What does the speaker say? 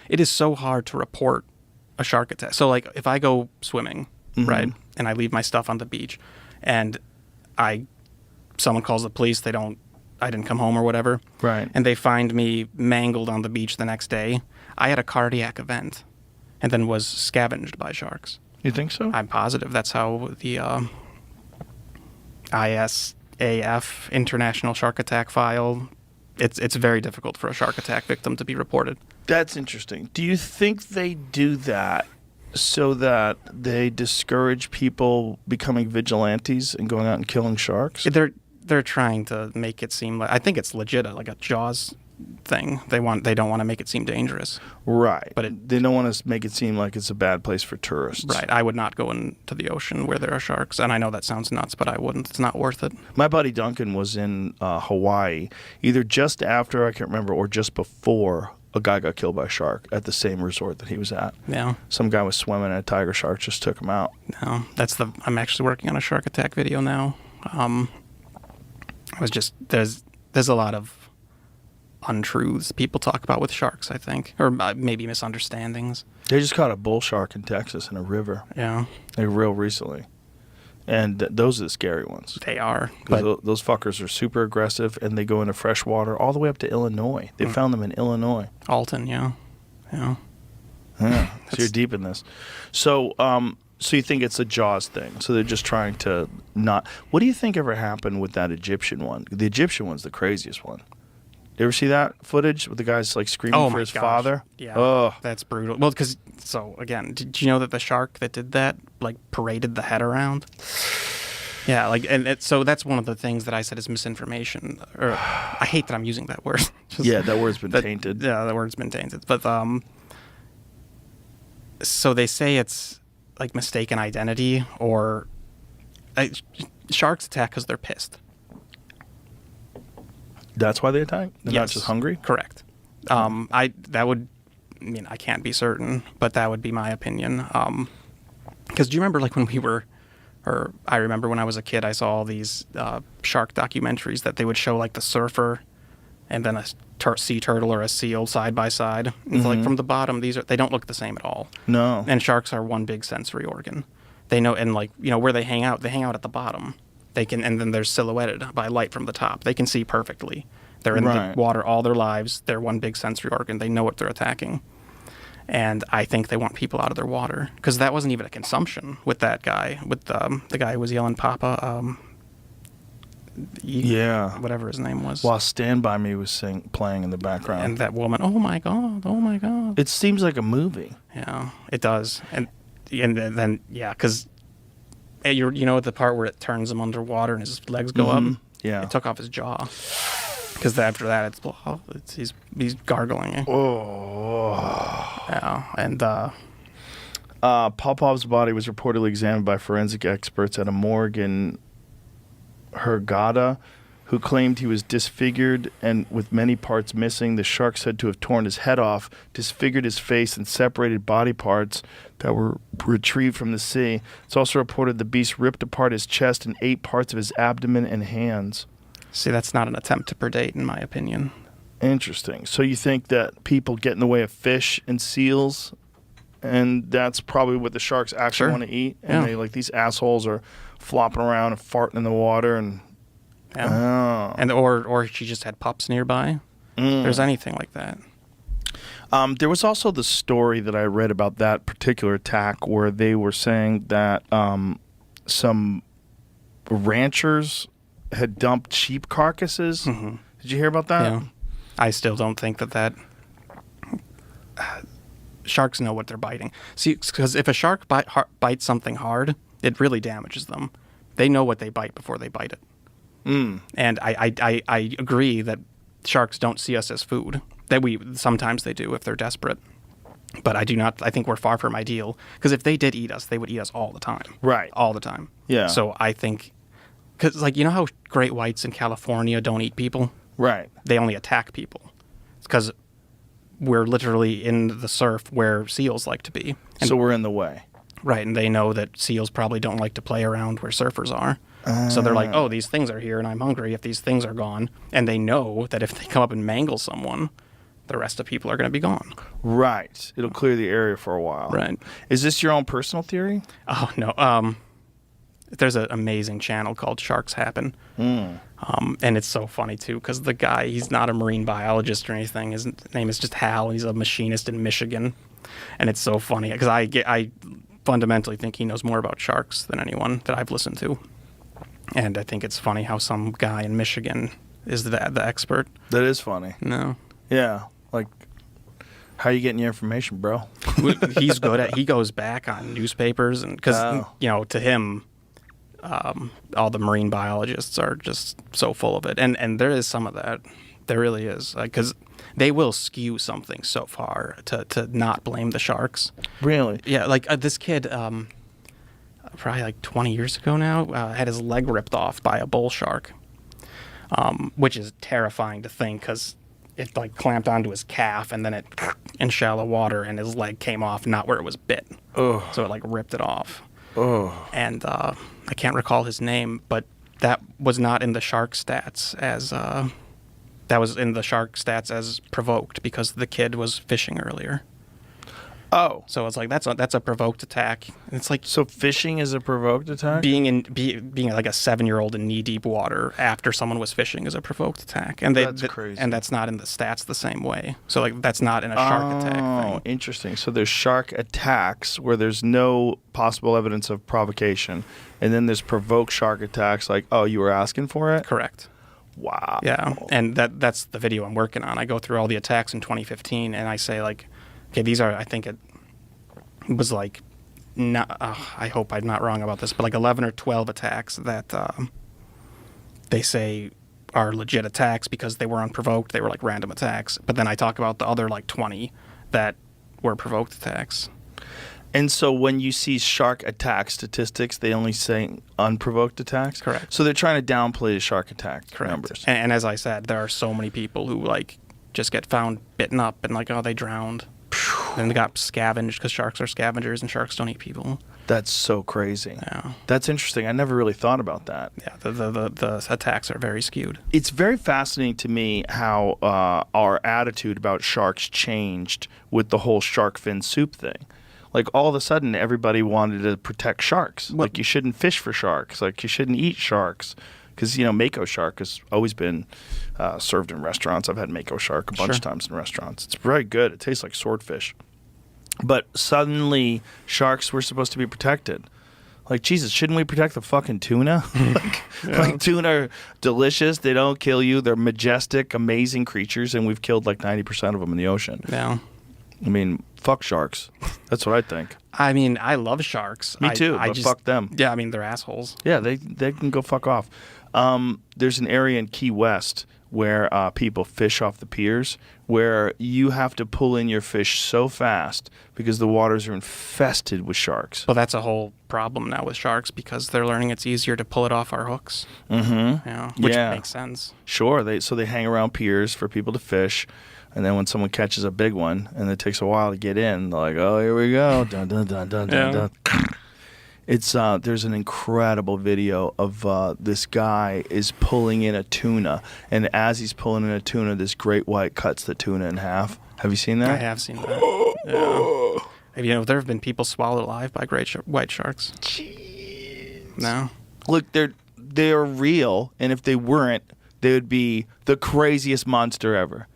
it is so hard to report a shark attack. So like if I go swimming, right, and I leave my stuff on the beach, and someone calls the police, I didn't come home or whatever, Right. and they find me mangled on the beach the next day, I had a cardiac event and then was scavenged by sharks. You think so? I'm positive that's how the ISAF, International Shark Attack File, it's very difficult for a shark attack victim to be reported. That's interesting. Do you think they do that so that they discourage people becoming vigilantes and going out and killing sharks? They're trying to make it seem like, I think it's legit, like a Jaws thing. They don't want to make it seem dangerous. Right. But they don't want to make it seem like it's a bad place for tourists. Right. I would not go into the ocean where there are sharks. And I know that sounds nuts, but I wouldn't. It's not worth it. My buddy Duncan was in Hawaii, either just after, I can't remember, or just before a guy got killed by a shark at the same resort that he was at. Yeah. Some guy was swimming and a tiger shark just took him out. No, I'm actually working on a shark attack video now. There's a lot of untruths people talk about with sharks, I think, or maybe misunderstandings. They just caught a bull shark in Texas in a river. Yeah. Like real recently. And those are the scary ones. They are. But those fuckers are super aggressive, and they go into fresh water all the way up to Illinois. They found them in Illinois. Alton, yeah. Yeah. Yeah. So you're deep in this. So you think it's a Jaws thing. So they're just trying to not... What do you think ever happened with that Egyptian one? The Egyptian one's the craziest one. You ever see that footage with the guy's like screaming for his father? Yeah. Oh. That's brutal. Well, because, so again, did you know that the shark that did that, like, paraded the head around? Yeah, like, so that's one of the things that I said is misinformation. Or, I hate that I'm using that word. Yeah, that word's been tainted. Yeah, that word's been tainted. But, so they say it's, like, mistaken identity, or sharks attack because they're pissed. That's why they attack? They're not Yes. just hungry? Correct. I can't be certain, but that would be my opinion. Because do you remember, like, when I remember when I was a kid, I saw all these shark documentaries that they would show, like, the surfer and then a sea turtle or a seal side by side. It's like, from the bottom, they don't look the same at all. No. And sharks are one big sensory organ. They know, and, like, where they hang out at the bottom. And then they're silhouetted by light from the top. They can see perfectly. They're in the water all their lives. They're one big sensory organ. They know what they're attacking. And I think they want people out of their water. Because that wasn't even a consumption with that guy, with the guy who was yelling Papa. Yeah. Whatever his name was. While Stand By Me was playing in the background. And that woman, oh my God. It seems like a movie. Yeah, it does. And then, yeah, because... You know the part where it turns him underwater and his legs go up? Yeah. It took off his jaw. Because after that, he's gargling. Oh. Yeah, and... Popov's body was reportedly examined by forensic experts at a morgue in Hurghada, who claimed he was disfigured and with many parts missing. The shark said to have torn his head off, disfigured his face, and separated body parts that were retrieved from the sea. It's also reported the beast ripped apart his chest and ate parts of his abdomen and hands. See, that's not an attempt to predate, in my opinion. Interesting. So you think that people get in the way of fish and seals, and that's probably what the sharks actually want to eat? And they, like, these assholes are flopping around and farting in the water and... Yeah. And or she just had pups nearby. There's anything like that. There was also the story that I read about that particular attack where they were saying that some ranchers had dumped sheep carcasses. Did you hear about that? Yeah. I still don't think that sharks know what they're biting. See, because if a shark bites something hard, it really damages them. They know what they bite before they bite it. And I agree that sharks don't see us as food. That sometimes they do if they're desperate. But I do not. I think we're far from ideal. Because if they did eat us, they would eat us all the time. Right. All the time. Yeah. So I think, because, like, you know how great whites in California don't eat people? Right. They only attack people. It's because we're literally in the surf where seals like to be. And, so we're in the way. Right. And they know that seals probably don't like to play around where surfers are. So they're like, oh, these things are here and I'm hungry if these things are gone. And they know that if they come up and mangle someone, the rest of people are going to be gone. Right. It'll clear the area for a while. Right. Is this your own personal theory? Oh, no. There's an amazing channel called Sharks Happen. And it's so funny, too, because the guy, he's not a marine biologist or anything. His name is just Hal. He's a machinist in Michigan. And it's so funny because I fundamentally think he knows more about sharks than anyone that I've listened to. And I think it's funny how some guy in Michigan is the expert. That is funny. No. Yeah. Like, how are you getting your information, bro? He's good at, he goes back on newspapers, and because, to him, all the marine biologists are just so full of it. And there is some of that. There really is. Because they will skew something so far to not blame the sharks. Really? Yeah, like this kid, probably like 20 years ago now, had his leg ripped off by a bull shark, which is terrifying to think because it like clamped onto his calf and then it in shallow water and his leg came off not where it was bit. Oh. So it like ripped it off. Oh. And I can't recall his name, but that was not in the shark stats as that was in the shark stats as provoked because the kid was fishing earlier. Oh. So it's like that's a provoked attack. It's like So fishing is a provoked attack? being like a 7-year-old in knee-deep water after someone was fishing is a provoked attack. And That's crazy. And that's not in the stats the same way. So like that's not in a shark attack Oh, thing. interesting. So there's shark attacks where there's no possible evidence of provocation. And then there's provoked shark attacks like, oh, you were asking for it? Correct. Wow. Yeah. And that's the video I'm working on. I go through all the attacks in 2015 and I say like, okay, these are, I think it was like, not, I hope I'm not wrong about this, but like 11 or 12 attacks that they say are legit attacks because they were unprovoked. They were like random attacks. But then I talk about the other like 20 that were provoked attacks. And so when you see shark attack statistics, they only say unprovoked attacks? Correct. So they're trying to downplay the shark attack numbers. And as I said, there are so many people who like just get found bitten up and like, oh, they drowned. Then they got scavenged because sharks are scavengers and sharks don't eat people. That's so crazy. Yeah. That's interesting. I never really thought about that. Yeah, the attacks are very skewed. It's very fascinating to me how our attitude about sharks changed with the whole shark fin soup thing. Like all of a sudden, everybody wanted to protect sharks. Like you shouldn't fish for sharks. Like you shouldn't eat sharks. Because, Mako shark has always been served in restaurants. I've had Mako shark a bunch of times in restaurants. It's very good. It tastes like swordfish. But suddenly, sharks were supposed to be protected. Like, Jesus, shouldn't we protect the fucking tuna? Like tuna are delicious. They don't kill you. They're majestic, amazing creatures, and we've killed like 90% of them in the ocean. Yeah. I mean, fuck sharks. That's what I think. I mean, I love sharks. Me too, but fuck them. Yeah, I mean, they're assholes. Yeah, they can go fuck off. There's an area in Key West where people fish off the piers where you have to pull in your fish so fast because the waters are infested with sharks. Well, that's a whole problem now with sharks because they're learning it's easier to pull it off our hooks. Mm-hmm. Yeah, which makes sense. Sure. So they hang around piers for people to fish. And then when someone catches a big one and it takes a while to get in, they're like, oh, here we go. Dun, dun, dun, dun, dun, dun. It's there's an incredible video of this guy is pulling in a tuna, and as he's pulling in a tuna, this great white cuts the tuna in half. Have you seen that? I have seen that. Yeah. There have been people swallowed alive by great white sharks. Jeez. No. Look, they're real, and if they weren't, they would be the craziest monster ever.